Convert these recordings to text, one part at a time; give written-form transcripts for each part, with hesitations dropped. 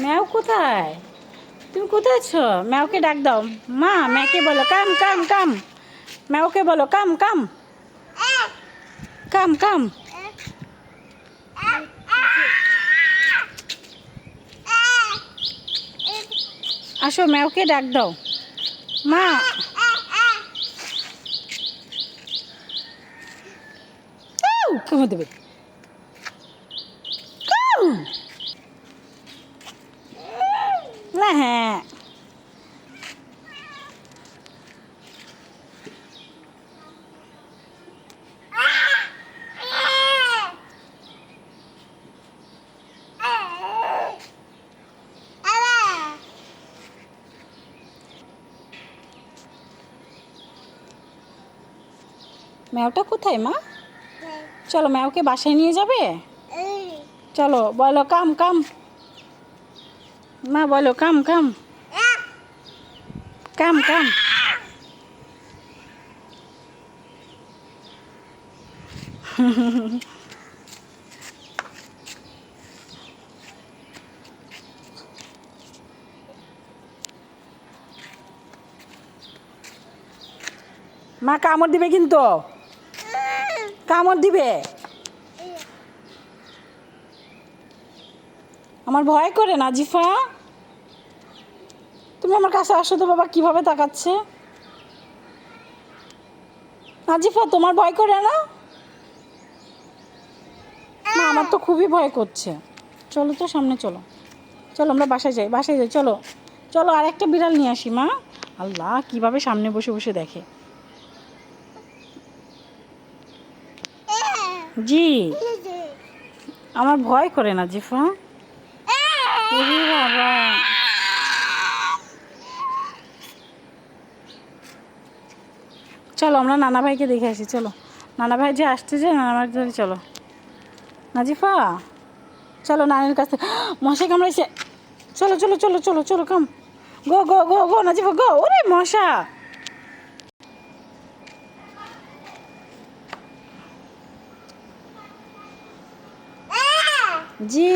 ম্যাও কোথায়? তুমি কোথায় আছো? ম্যাওকে ডাক দাও। মা ম্যাকে বলো কাম কাম কাম। ম্যাওকে বলো কাম কাম কাম কাম। আসো ম্যাওকে ডাক দাও। মা কেমন দেবে? না হ্যাঁ ম্যাওটা কোথায় মা? চলো ম্যাওকে বাসায় নিয়ে যাবে? চলো বলো কাম কাম। মা বলো কাম কাম কাম কাম। মা কামড় দিবে কিন্তু, কামড় দিবে। আমার ভয় করে নাজিফা। তুমি আমার কাছে আসো তো বাবা, কিভাবে তাকাচ্ছে। নাজিফা তোমার ভয় করে না? মা আমার তো খুবই ভয় করছে। চলো তো সামনে চলো, চলো আমরা বাসায় যাই, বাসায় যাই চলো। চলো আর একটা বিড়াল নিয়ে আসি মা। আল্লাহ কিভাবে সামনে বসে বসে দেখে। জি আমার ভয় করে না জিফা। বাবা চলো আমরা নানা ভাইকে দেখে আসি। চলো নানা ভাই যে আসছে, যে নানা ভাই ধরে চলো। নাজিফা চলো নানির কাছে। মশা কামড়াইছে। চলো চলো চলো চলো চলো কাম। গো গো গো গো নাজিফা গো। ওরে মশা। জি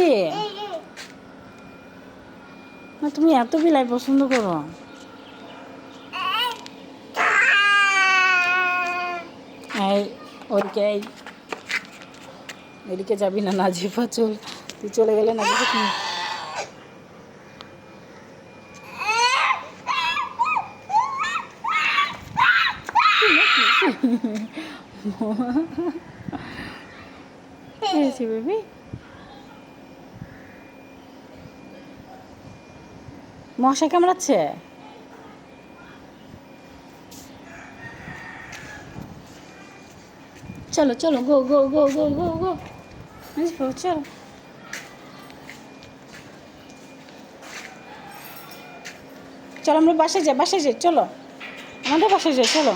না তুমি এত বিলাই পছন্দ করো? এই ওদিকে, এই এদিকে যাবি না নাজিফা। চল তুই চলে গেলে নাজিফা তুমি। বেবি মশা কামড়াচ্ছে। চলো চলো গো গো গো গো গো গো চলো। চলো আমরা বাসায় যাই, বাসায় যাই চলো, আমাদের বাসায় যাই চলো।